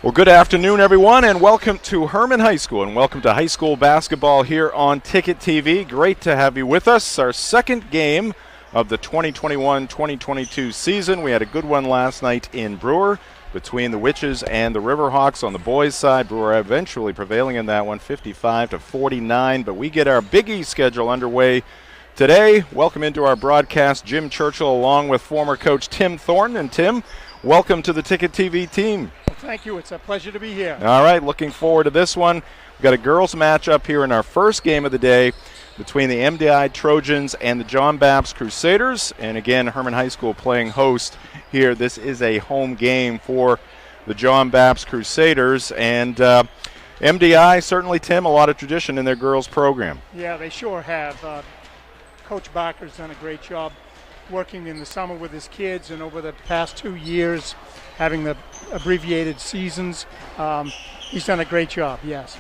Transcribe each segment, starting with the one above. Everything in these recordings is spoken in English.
Well, good afternoon, everyone, and welcome to Herman High School, and welcome to high school basketball here on Ticket TV. Great to have you with us. Our second game of the 2021-2022 season. We had a good one last night in Brewer between the Witches and the Riverhawks on the boys' side. Brewer eventually prevailing in that one, 55-49, but we get our Big East schedule underway today. Welcome into our broadcast, Jim Churchill, along with former coach Tim Thornton. And Tim, welcome to the Ticket TV team. Well, thank you. It's a pleasure to be here. All right, looking forward to this one. We've got a girls' matchup here in our first game of the day between the MDI Trojans and the John Bapst Crusaders. And again, Herman High School playing host here. This is a home game for the John Bapst Crusaders. And MDI, certainly, Tim, a lot of tradition in their girls' program. Yeah, they sure have. Coach Barker's done a great job working in the summer with his kids, and over the past 2 years having the abbreviated seasons. He's done a great job, yes.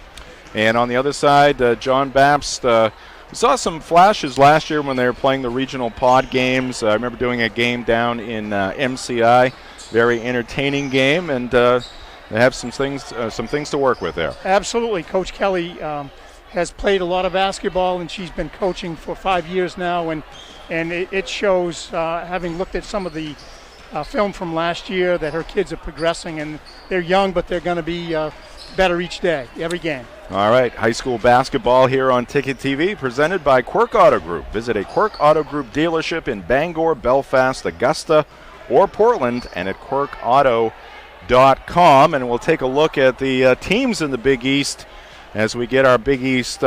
And on the other side, John Bapst, we saw some flashes last year when they were playing the regional pod games. I remember doing a game down in MCI, very entertaining game, and they have some things to work with there. Absolutely. Coach Kelly has played a lot of basketball, and she's been coaching for 5 years now, and it shows, having looked at some of the film from last year, that her kids are progressing, and they're young, but they're going to be better each day, every game. All right, high school basketball here on Ticket TV, presented by Quirk Auto Group. Visit a Quirk Auto Group dealership in Bangor, Belfast, Augusta, or Portland, and at quirkauto.com. And we'll take a look at the teams in the Big East as we get our Big East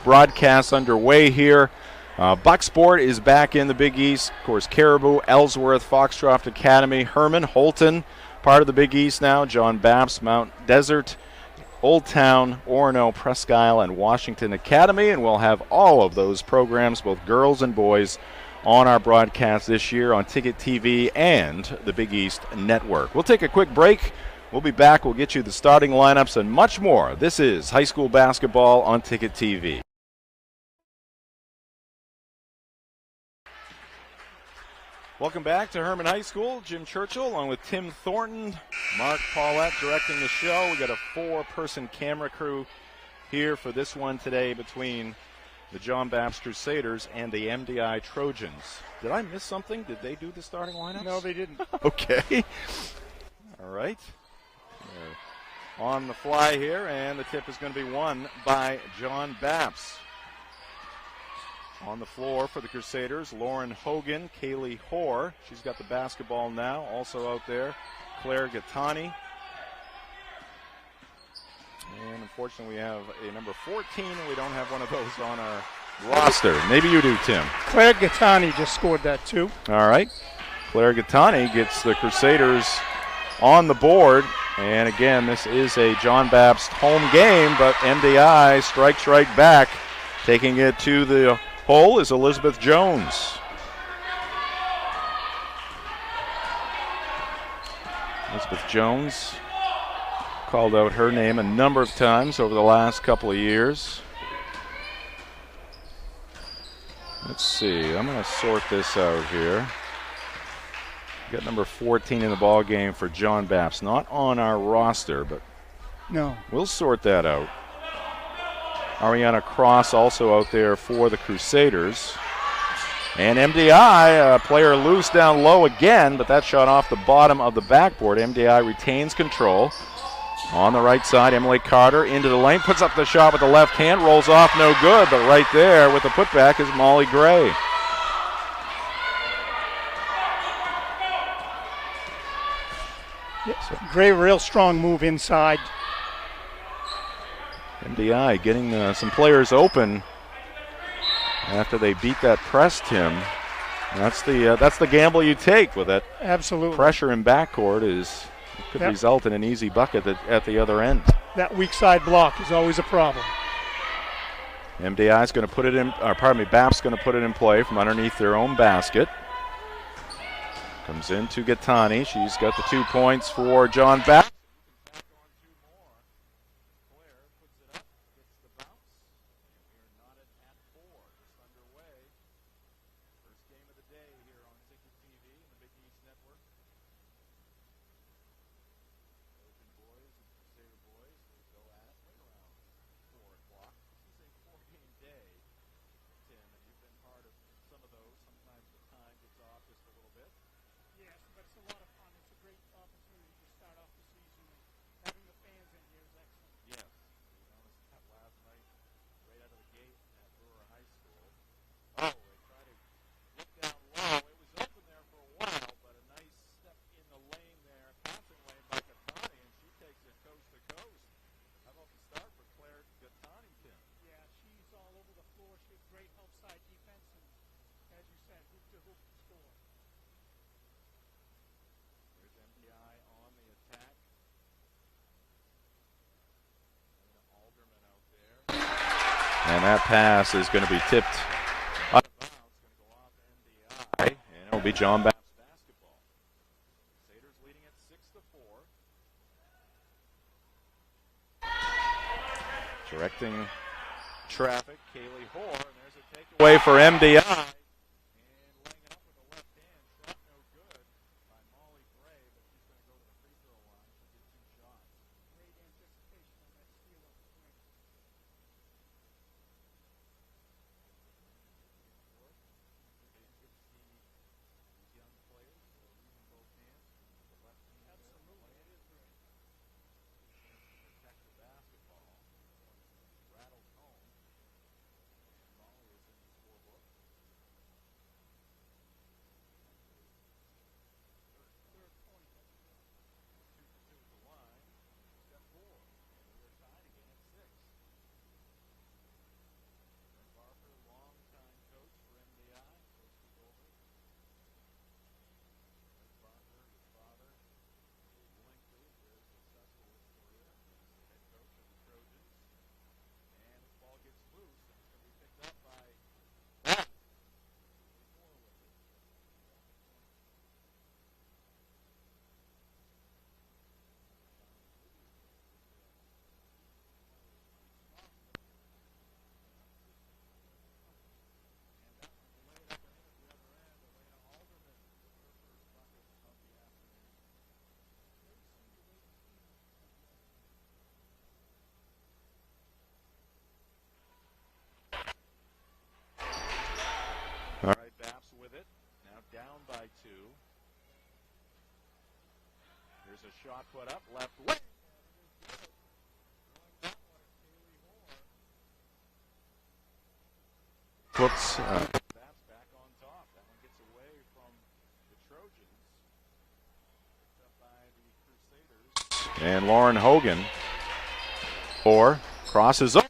broadcast underway here. Bucksport is back in the Big East. Of course, Caribou, Ellsworth, Foxcroft Academy, Herman, Holton, part of the Big East now. John Bapst, Mount Desert, Old Town, Orono, Presque Isle, and Washington Academy. And we'll have all of those programs, both girls and boys, on our broadcast this year on Ticket TV and the Big East Network. We'll take a quick break. We'll be back. We'll get you the starting lineups and much more. This is high school basketball on Ticket TV. Welcome back to Herman High School. Jim Churchill along with Tim Thornton, Mark Paulette directing the show. We got a 4-person camera crew here for this one today between the John Bapst Crusaders and the MDI Trojans. Did I miss something? Did they do the starting lineups? No, they didn't. Okay. All right. They're on the fly here, and the tip is going to be won by John Bapst. On the floor for the Crusaders, Lauren Hogan, Kaylee Hoare. She's got the basketball now. Also out there, Claire Gattani. And unfortunately, we have a number 14, and we don't have one of those on our roster. Maybe you do, Tim. Claire Gattani just scored that, too. All right. Claire Gattani gets the Crusaders on the board. And again, this is a John Bapst home game, but MDI strikes right back. Taking it to the hole is Elizabeth Jones. Elizabeth Jones called out her name a number of times over the last couple of years. Let's see. I'm going to sort this out here. Got number 14 in the ball game for John Bapst. Not on our roster, but no, we'll sort that out. Ariana Cross also out there for the Crusaders. And MDI, player loose down low again, but that shot off the bottom of the backboard. MDI retains control. On the right side, Emily Carter into the lane, puts up the shot with the left hand, rolls off, no good, but right there with the putback is Molly Gray. Gray, real strong move inside. MDI getting some players open after they beat that press, Tim. That's the gamble you take with that. Absolutely. Pressure in backcourt could result in an easy bucket at the other end. That weak side block is always a problem. MDI is going to put it in, Bapst's going to put it in play from underneath their own basket. Comes in to Gattani. She's got the 2 points for John Bapst. great help side defense, and as you said, hoop to hoop score. There's MDI on the attack. Alderman out there. And that pass is going to be tipped out of bounds. It's going to go off MDI, and it'll be John Bapst basketball. Crusaders leading at 6-4. Directing traffic, Kaylee Hoare, and there's a takeaway for MDI. And laying it up with the left hand, shot no good by Molly Gray, but she's going to go to the free throw line. She'll get 2 shots. Great anticipation on that steal of the wing. These young players using both hands. The left hand. Absolutely, it is great. Protect the basketball. Rattles home. And Molly is in the scorebook. Third point. 2 for 2 at the line. Step 4. And we're tied again at 6. Brent Barker, longtime coach for MDI. Coached over. Brent Barker, his father, a lengthy, very successful career as the head coach of the Trojans. And this ball gets loose, and it's going to be picked up by all right, Bapst with it. Now down by 2. Here's a shot put up, left wing. Whoops. Bapst back on top. That one gets away from the Trojans. Picked up by the Crusaders. And Lauren Hogan. 4. Crosses up.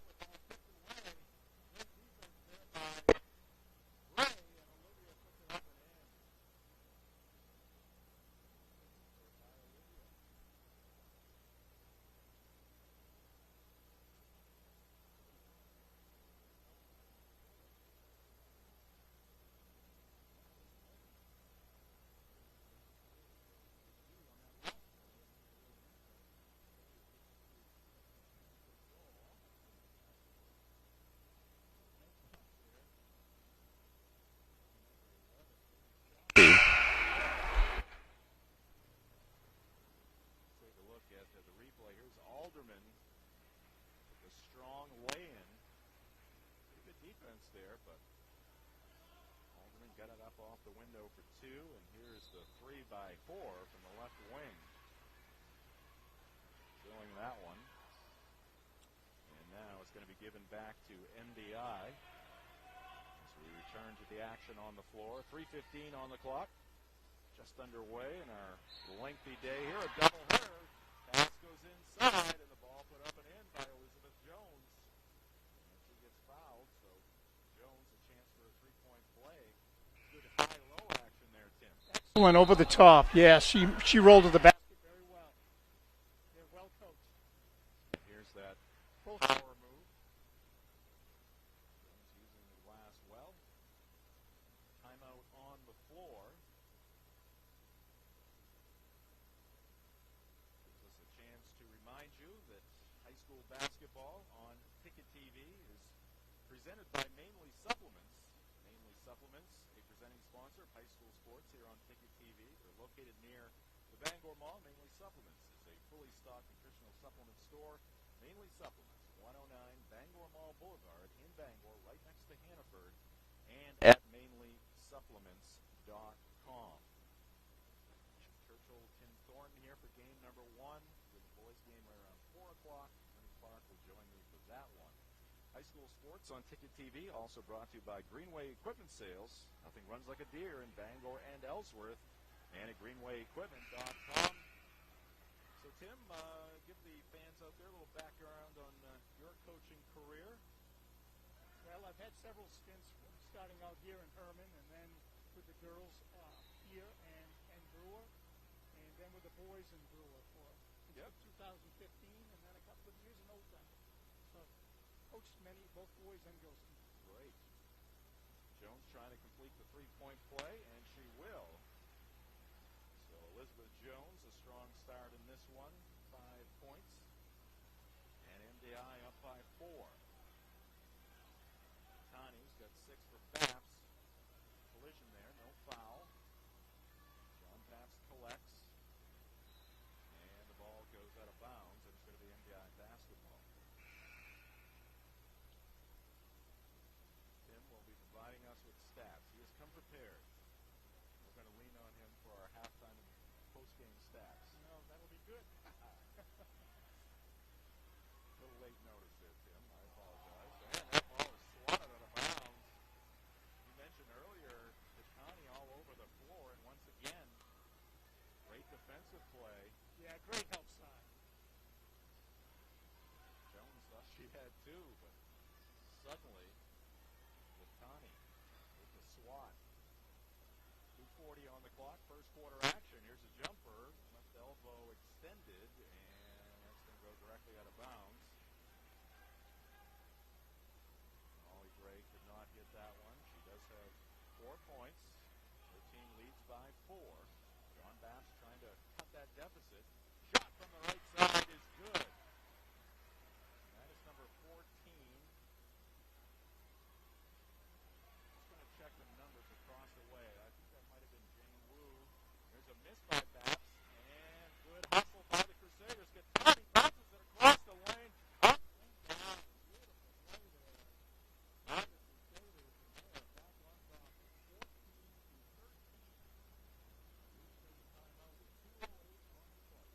Alderman with a strong lay-in. Pretty good defense there, but Alderman got it up off the window for 2, and here's the 3x4 from the left wing. Filling that one. And now it's going to be given back to MDI as we return to the action on the floor. 3:15 on the clock. Just underway in our lengthy day here. A double header. Pass goes inside, and the ball put up and in by Elizabeth Jones. And she gets fouled, so Jones a chance for a 3-point play. Good high-low action there, Tim. Excellent over the top. Yeah, she rolled to the basket very well. They're well coached. Here's that power move. Jones using the glass well. Timeout on the floor. Remind you that high school basketball on Ticket TV is presented by Mainly Supplements. Mainly Supplements, a presenting sponsor of high school sports here on Ticket TV. They're located near the Bangor Mall. Mainly Supplements is a fully stocked nutritional supplement store. Mainly Supplements, 109 Bangor Mall Boulevard in Bangor, right next to Hannaford, and at mainlysupplements.com. Churchill, Tim Thornton here for game number 1. Boys game right around 4 o'clock. Ernie Clark will join me for that one. High school sports on Ticket TV, also brought to you by Greenway Equipment Sales. Nothing runs like a deer in Bangor and Ellsworth, and at greenwayequipment.com. So, Tim, give the fans out there a little background on your coaching career. Well, I've had several stints starting out here in Herman, and then with the girls here and Brewer, and then with the boys in Brewer for 2015, and then a couple of years in Old Town. So coached both boys and girls teams. Great. Jones trying to complete the three-point play, and she will. So Elizabeth Jones, a strong start in this one, 5 points. And MDI up by 4. Connie's got 6 for Bapst. Collision there, no foul. John Bapst collects. And the ball goes out of bounds, and it's going to be MDI basketball. Tim will be providing us with stats. He has come prepared. We're going to lean on him for our halftime and post-game stats. No, that'll be good. A little late notice there, Tim. I apologize. And that ball is swatted out of bounds. You mentioned earlier that Connie all over the floor, and once again, great defensive play. Yeah, great help side. Jones thought she had 2, but suddenly, with Connie with the swat. 2:40 on the clock, first quarter action. Here's a jumper, left elbow extended, and that's going to go directly out of bounds. Molly Gray could not hit that one. She does have 4 points. Her team leads by 4. John Bapst trying to cut that deficit. Shot from the right side is good. And that is number 14. Just going to check the numbers across the way. I think that might have been Jane Wu. There's a miss by Bapst. And good hustle by the Crusaders. Get Connie, bounces it across the lane. Up and down. Beautiful play there by the Crusaders. And they are back on top. 14 to 13. We take a timeout with 2:08 on the clock.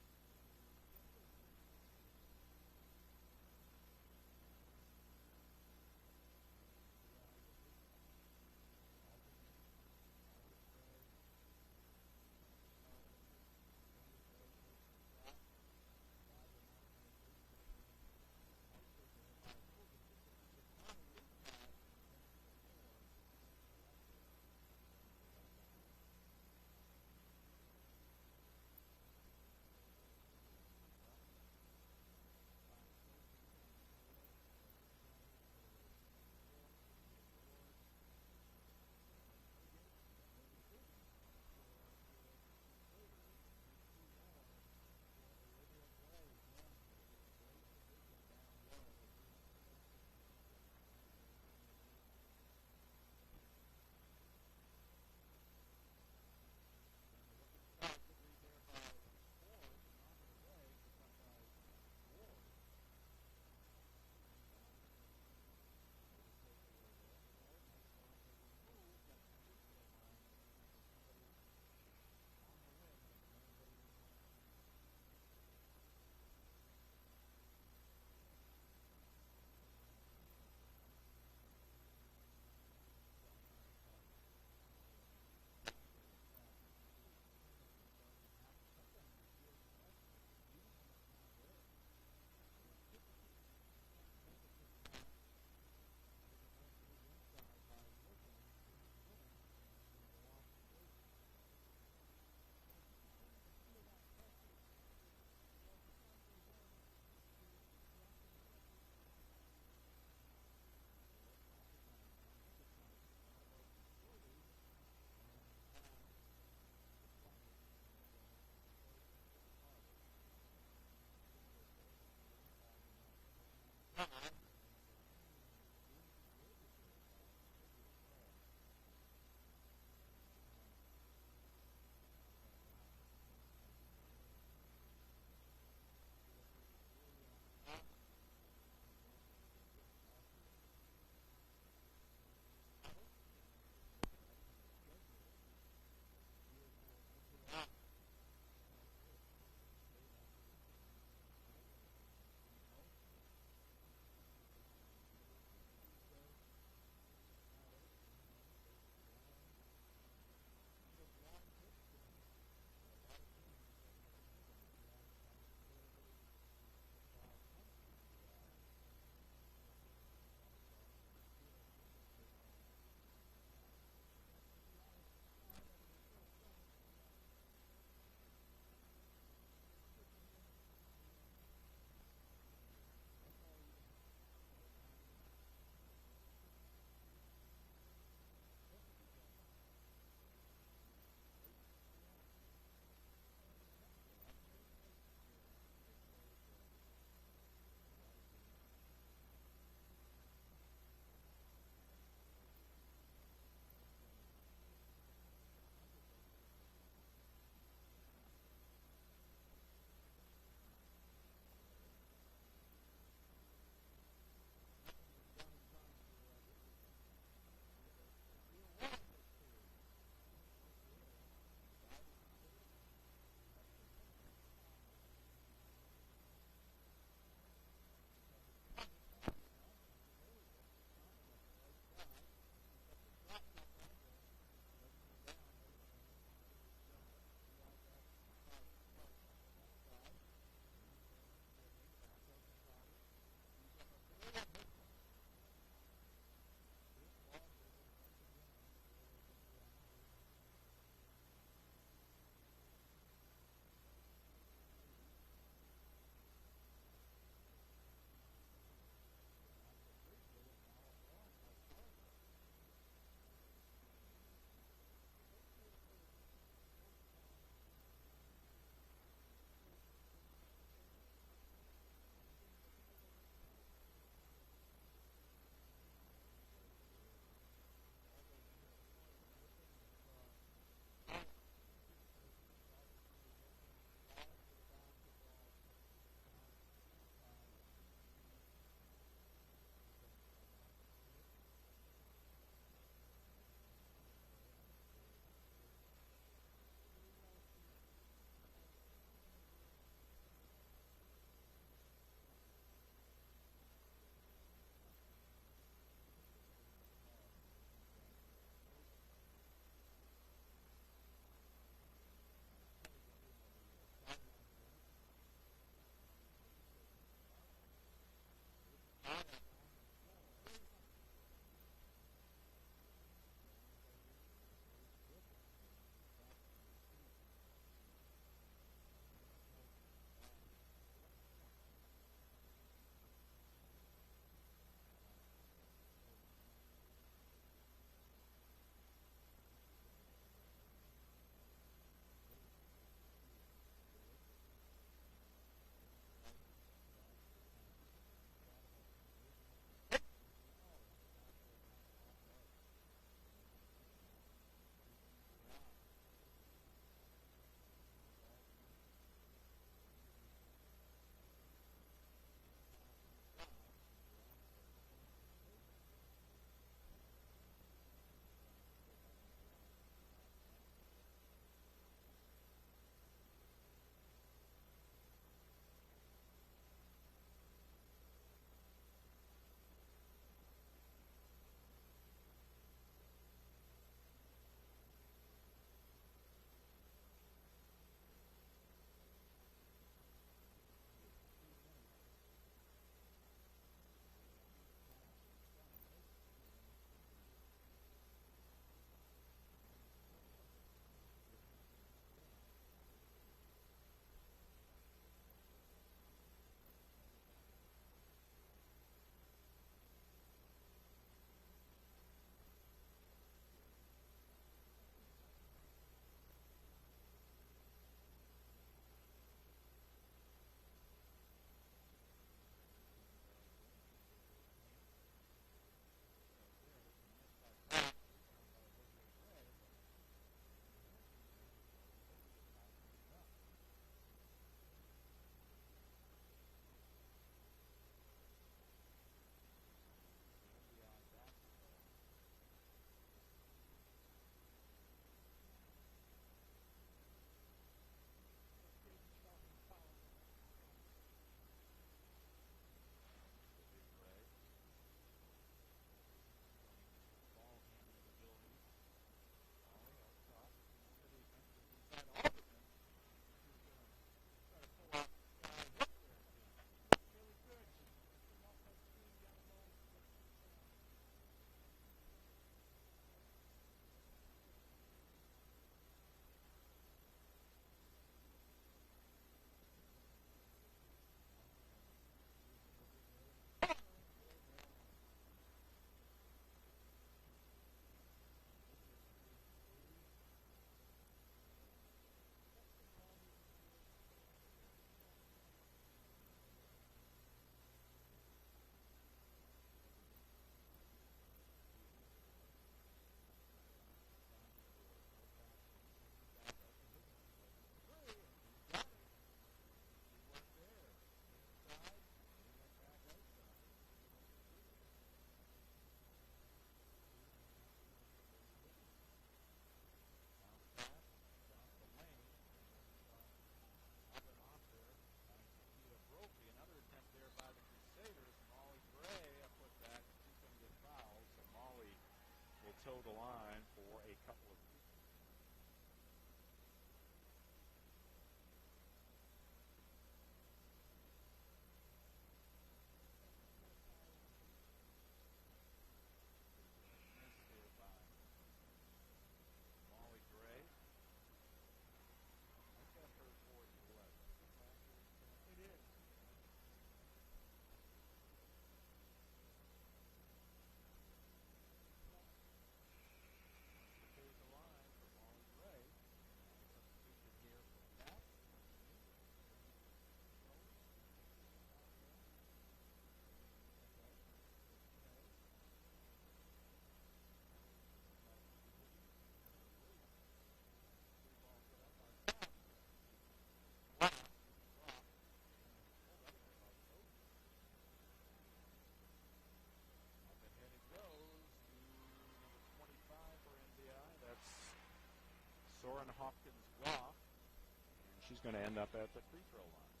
Soren Hopkins Goff. And she's going to end up at the free throw line.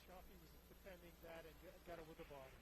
Shoffey was defending that and got it with the ball.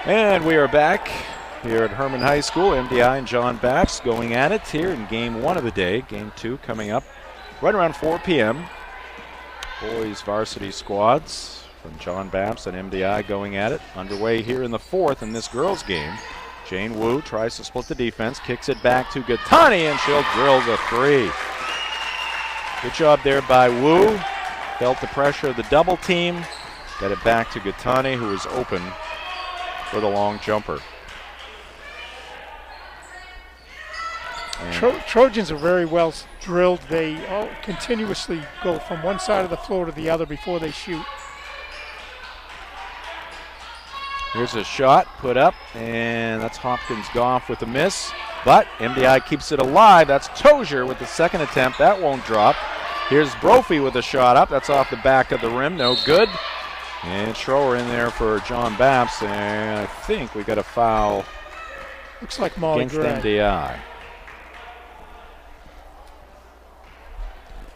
And we are back here at Herman High School. MDI and John Bapst going at it here in game 1 of the day. Game 2 coming up right around 4 p.m. Boys varsity squads from John Bapst and MDI going at it. Underway here in the 4th in this girls game. Jane Wu tries to split the defense, kicks it back to Gattani, and she'll drill the 3. Good job there by Wu. Felt the pressure of the double team. Got it back to Gattani, who was open for the long jumper. Trojans are very well drilled. They all continuously go from one side of the floor to the other before they shoot. Here's a shot put up, and that's Hopkins Goff with a miss. But MDI keeps it alive. That's Tozier with the second attempt. That won't drop. Here's Brophy with a shot up. That's off the back of the rim. No good. And Schroer in there for John Bapst, and I think we got a foul. Looks like Molly against Gray. MDI.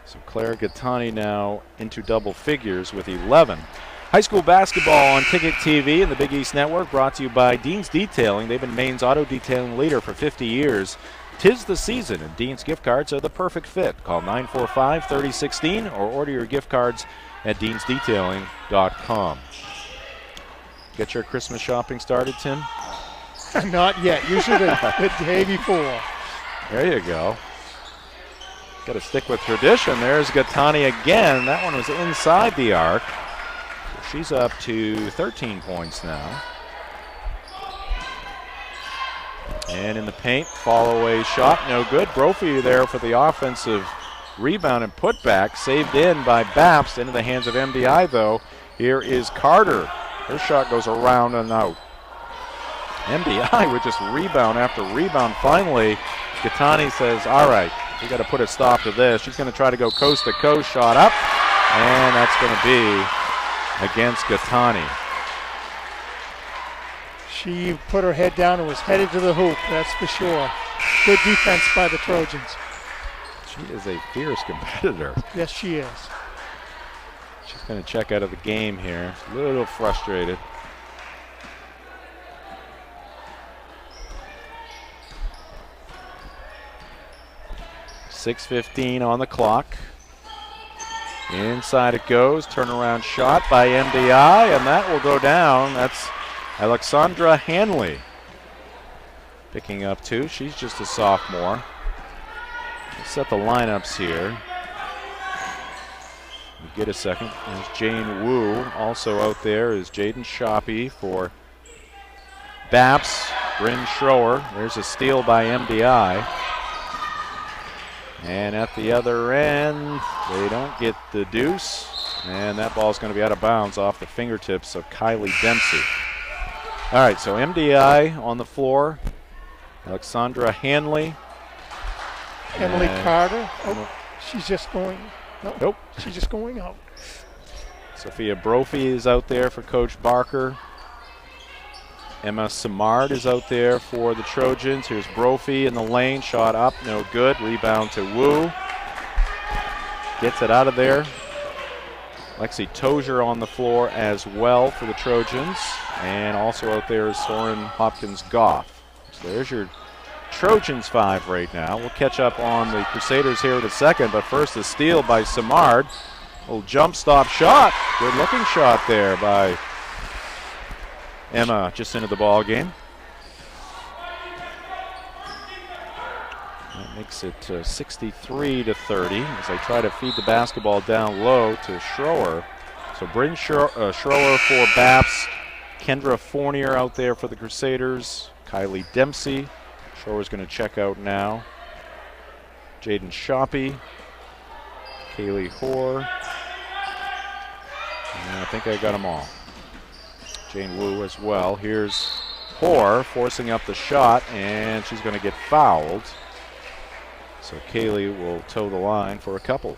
So Claire Gattani now into double figures with 11. High school basketball on Ticket TV and the Big East Network, brought to you by Dean's Detailing. They've been Maine's auto detailing leader for 50 years. 'Tis the season, and Dean's gift cards are the perfect fit. Call 945-3016 or order your gift cards at deansdetailing.com. Get your Christmas shopping started, Tim? Not yet. Usually the day before. There you go. Got to stick with tradition. There's Gattani again. That one was inside the arc. She's up to 13 points now. And in the paint, fall-away shot, no good. Brophy there for the offensive rebound and putback, saved in by Bapst. Into the hands of MDI, though. Here is Carter. Her shot goes around and out. MDI with just rebound after rebound. Finally, Gattani says, all right, we got to put a stop to this. She's going to try to go coast to coast, shot up, and that's going to be against Gattani. She put her head down and was headed to the hoop, that's for sure. Good defense by the Trojans. She is a fierce competitor. Yes, she is. She's going to check out of the game here. A little frustrated. 6:15 on the clock. Inside it goes. Turnaround shot by MDI, and that will go down. That's Alexandra Hanley picking up 2. She's just a sophomore. Let's set the lineups here. Get a second. There's Jane Wu. Also out there is Jaden Shoppy for Bapst. Bryn Schroer. There's a steal by MDI. And at the other end, they don't get the deuce. And that ball's going to be out of bounds off the fingertips of Kylie Dempsey. All right, so MDI on the floor. Alexandra Hanley. Emily Carter. Oh, she's just going. No, nope. She's just going out. Sophia Brophy is out there for Coach Barker. Emma Simard is out there for the Trojans. Here's Brophy in the lane. Shot up, no good. Rebound to Wu. Gets it out of there. Lexi Tozier on the floor as well for the Trojans. And also out there is Soren Hopkins-Goff. So there's your Trojans 5 right now. We'll catch up on the Crusaders here in a second, but first a steal by Simard. Little jump stop shot. Good looking shot there by Emma just into the ball game. That makes it 63-30 as they try to feed the basketball down low to Schroer. So Bryn Schroer for Bapst. Kendra Fournier out there for the Crusaders. Kylie Dempsey. Schroer's going to check out now. Jaden Shoppy. Kaylee Hoare. And I think I got them all. Jane Wu as well. Here's Hoare forcing up the shot, and she's going to get fouled. So Kaylee will toe the line for a couple.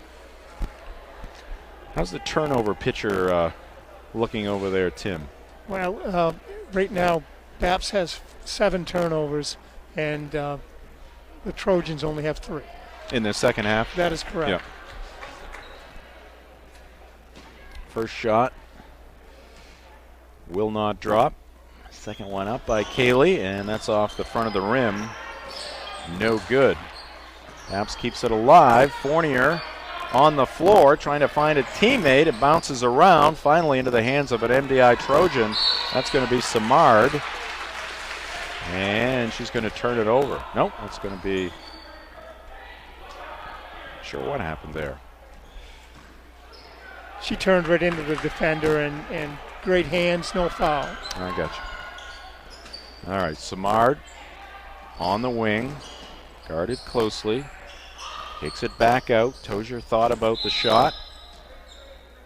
How's the turnover picture looking over there, Tim? Well, right now, Bapst has 7 turnovers, and the Trojans only have 3. In the second half? That is correct. Yeah. First shot will not drop. Second one up by Kaylee, and that's off the front of the rim. No good. Bapst keeps it alive. Fournier on the floor trying to find a teammate. It bounces around, finally into the hands of an MDI Trojan. That's going to be Simard. And she's going to turn it over. Nope, that's going to be... Not sure what happened there. She turned right into the defender, and great hands, no foul. I got you. All right, Simard on the wing, guarded closely, kicks it back out. Tozier thought about the shot,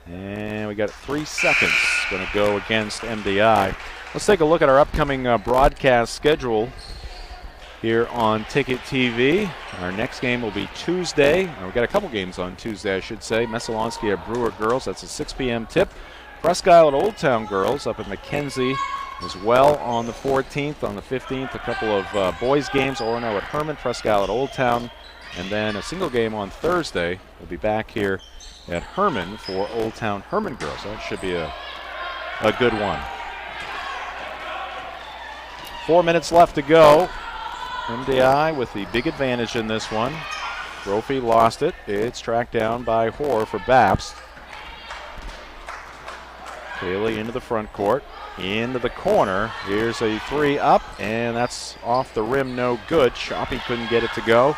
and we got 3 seconds going to go against MDI. Let's take a look at our upcoming broadcast schedule here on Ticket TV. Our next game will be Tuesday. We've got a couple games on Tuesday, I should say. Messalonski at Brewer Girls, that's a 6 p.m. tip. Presque Isle at Old Town Girls up at Mackenzie as well on the 14th. On the 15th, a couple of boys games. Orono at Herman, Presque Isle at Old Town. And then a single game on Thursday. We'll be back here at Herman for Old Town Herman Girls. That should be a good one. 4 minutes left to go. MDI with the big advantage in this one. Brophy lost it. It's tracked down by Hoare for Bapst. Kaylee into the front court, into the corner. Here's a 3 up, and that's off the rim, no good. Shoppy couldn't get it to go.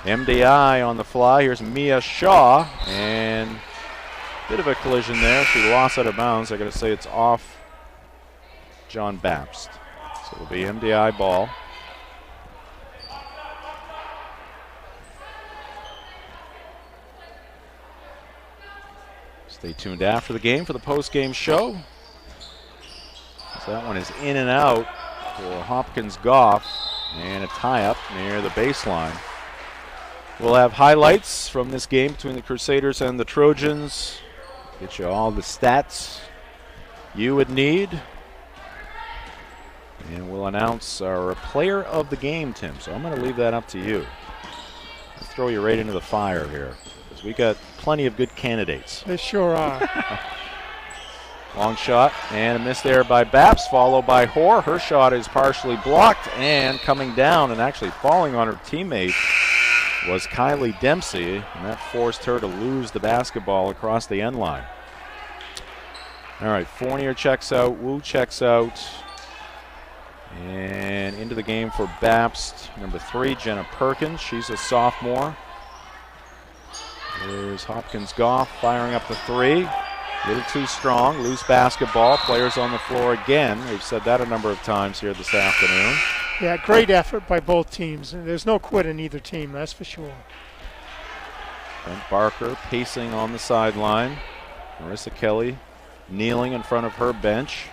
MDI on the fly. Here's Mia Shaw, and a bit of a collision there. She lost out of bounds. I got to say it's off John Bapst. So it'll be MDI ball. Stay tuned after the game for the post-game show. So that one is in and out for Hopkins-Goff, and a tie-up near the baseline. We'll have highlights from this game between the Crusaders and the Trojans. Get you all the stats you would need. And we'll announce our player of the game, Tim. So I'm going to leave that up to you. I'll throw you right into the fire here, because we got plenty of good candidates. They sure are. Long shot and a miss there by Bapst, followed by Hoare. Her shot is partially blocked and coming down and actually falling on her teammate was Kylie Dempsey, and that forced her to lose the basketball across the end line. All right, Fournier checks out, Wu checks out. And into the game for Bapst, number 3, Jenna Perkins. She's a sophomore. There's Hopkins Goff firing up the 3. A little too strong, loose basketball. Players on the floor again. We've said that a number of times here this afternoon. Yeah, great effort by both teams. There's no quit in either team, that's for sure. Brent Barker pacing on the sideline. Marissa Kelly kneeling in front of her bench.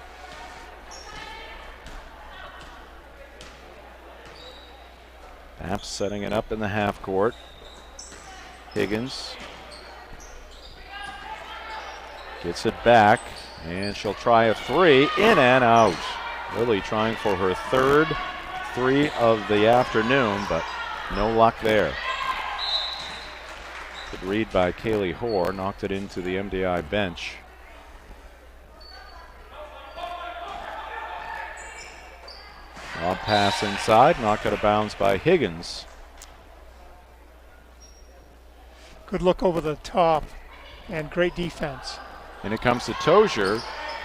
Bapst setting it up in the half court. Higgins gets it back, and she'll try a 3, in and out. Lily trying for her 3rd 3 of the afternoon, but no luck there. Good read by Kaylee Hoare, knocked it into the MDI bench. Lob pass inside, knocked out of bounds by Higgins. Good look over the top and great defense. And it comes to Tozier,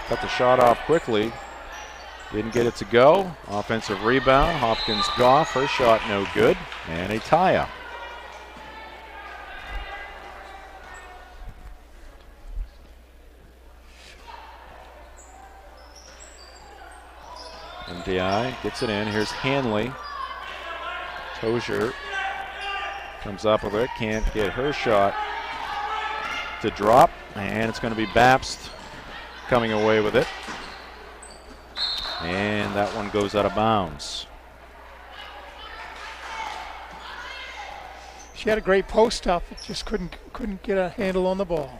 cut the shot off quickly. Didn't get it to go. Offensive rebound, Hopkins Goff, her shot no good, and a tie-up. MDI gets it in. Here's Hanley. Tozier comes up with it. Can't get her shot to drop. And it's going to be Bapst coming away with it. And that one goes out of bounds. She had a great post up. It just couldn't get a handle on the ball.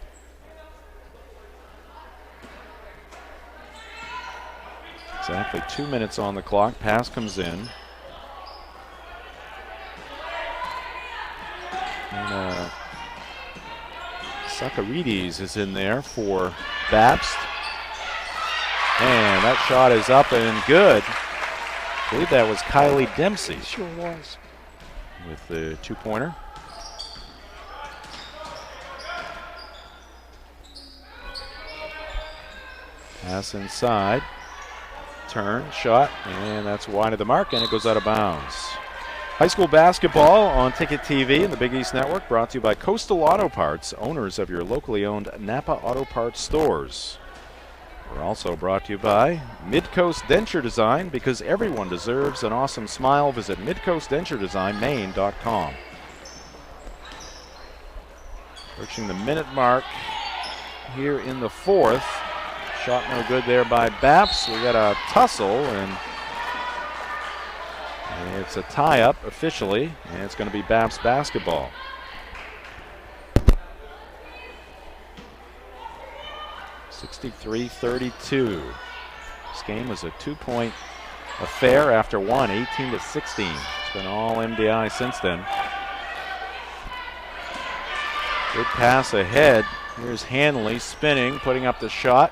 Exactly 2 minutes on the clock. Pass comes in. And Sakarides is in there for Bapst. And that shot is up and good. I believe that was Kylie Dempsey. Sure was. With the 2-pointer. Pass inside. Turn, shot, and that's wide of the mark, and it goes out of bounds. High school basketball on Ticket TV and the Big East Network, brought to you by Coastal Auto Parts, owners of your locally owned Napa Auto Parts stores. We're also brought to you by Midcoast Denture Design, because everyone deserves an awesome smile. Visit midcoastdenturedesignmaine.com. Approaching the minute mark here in the 4th. Shot no good there by Bapst. We got a tussle, and it's a tie-up officially, and it's going to be Bapst basketball. (63-32). This game was a 2-point affair after one, 18-16. It's been all MDI since then. Good pass ahead. Here's Hanley spinning, putting up the shot.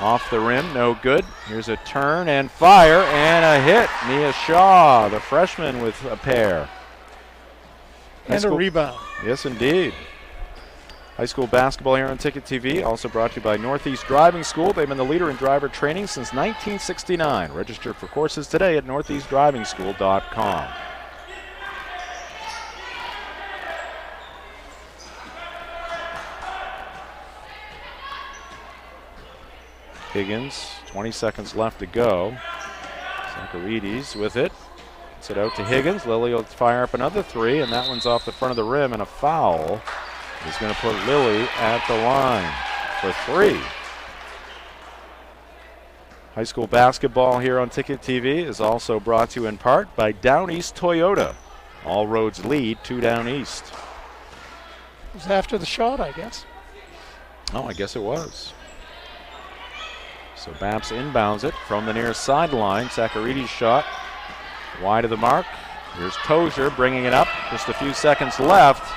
Off the rim, no good. Here's a turn and fire and a hit. Mia Shaw, the freshman, with a pair. And a rebound. Yes, indeed. High school basketball here on Ticket TV, also brought to you by Northeast Driving School. They've been the leader in driver training since 1969. Register for courses today at northeastdrivingschool.com. Higgins, 20 seconds left to go. Sakarides with it. Gets it out to Higgins. Lily will fire up another 3, and that one's off the front of the rim, and a foul is going to put Lily at the line for 3. High school basketball here on Ticket TV is also brought to you in part by Down East Toyota. All roads lead to Down East. It was after the shot, I guess. Oh, I guess it was. So Bapst inbounds it from the near sideline. Sakarides' shot wide of the mark. Here's Tozier bringing it up. Just a few seconds left.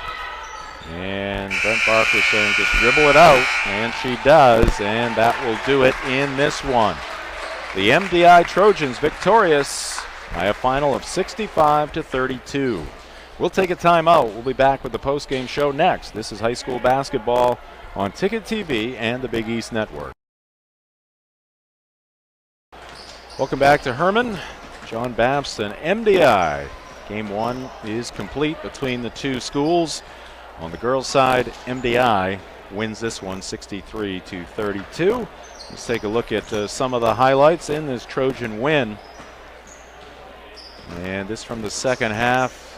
And Brent Barker saying just dribble it out. And she does. And that will do it in this one. The MDI Trojans victorious by a final of 65-32. We'll take a timeout. We'll be back with the post-game show next. This is high school basketball on Ticket TV and the Big East Network. Welcome back to Herman. John Bapst and MDI. Game one is complete between the two schools. On the girls' side, MDI wins this one 63-32. Let's take a look at some of the highlights in this Trojan win. And this from the second half.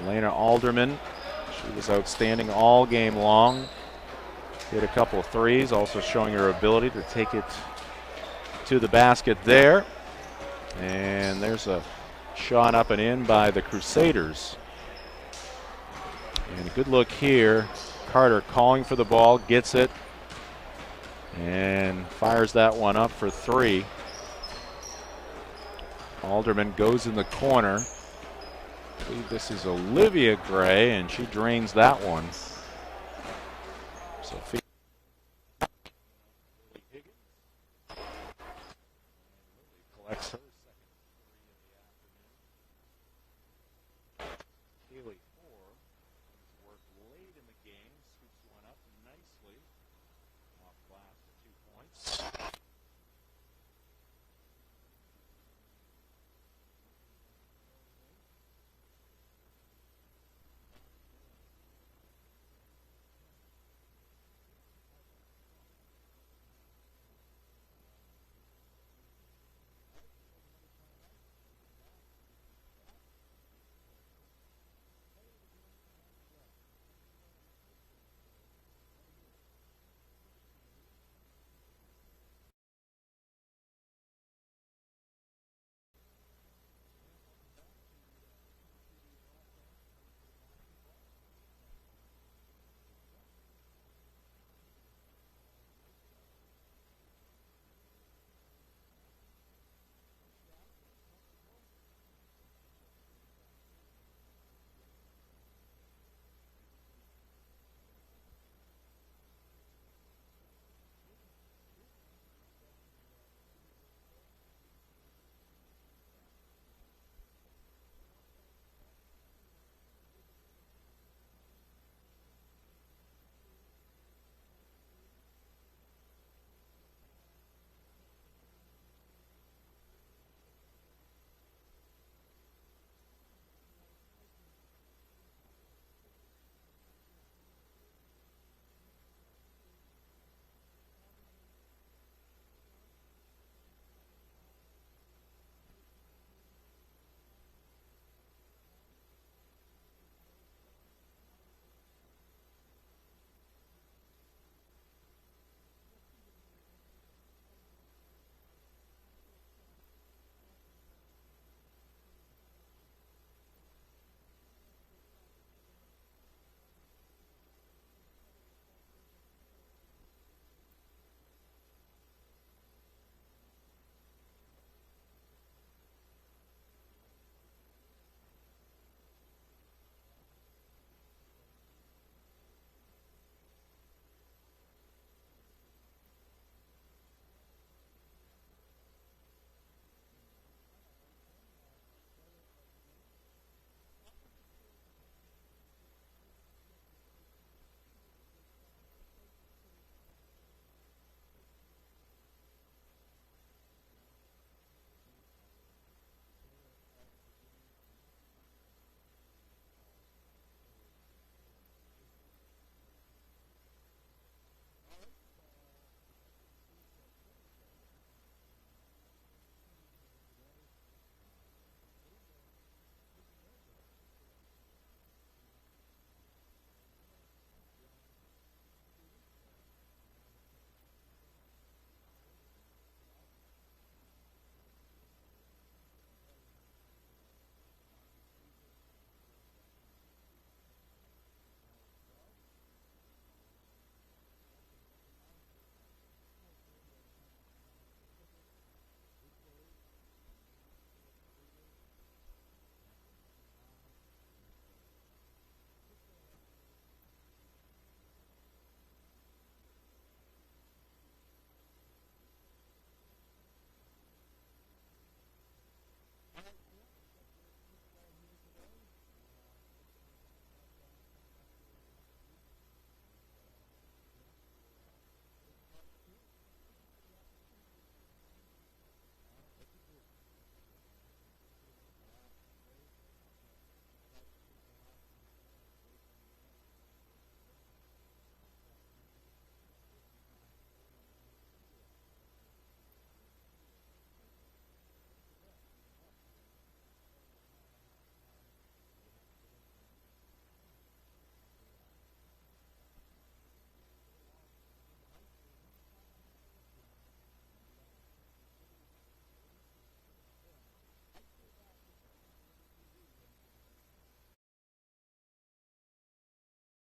Elena Alderman, she was outstanding all game long. Hit a couple of threes, also showing her ability to take it to the basket there. And there's a shot up and in by the Crusaders. And a good look here. Carter calling for the ball, gets it, and fires that one up for three. Alderman goes in the corner. I believe this is Olivia Gray, and she drains that one. So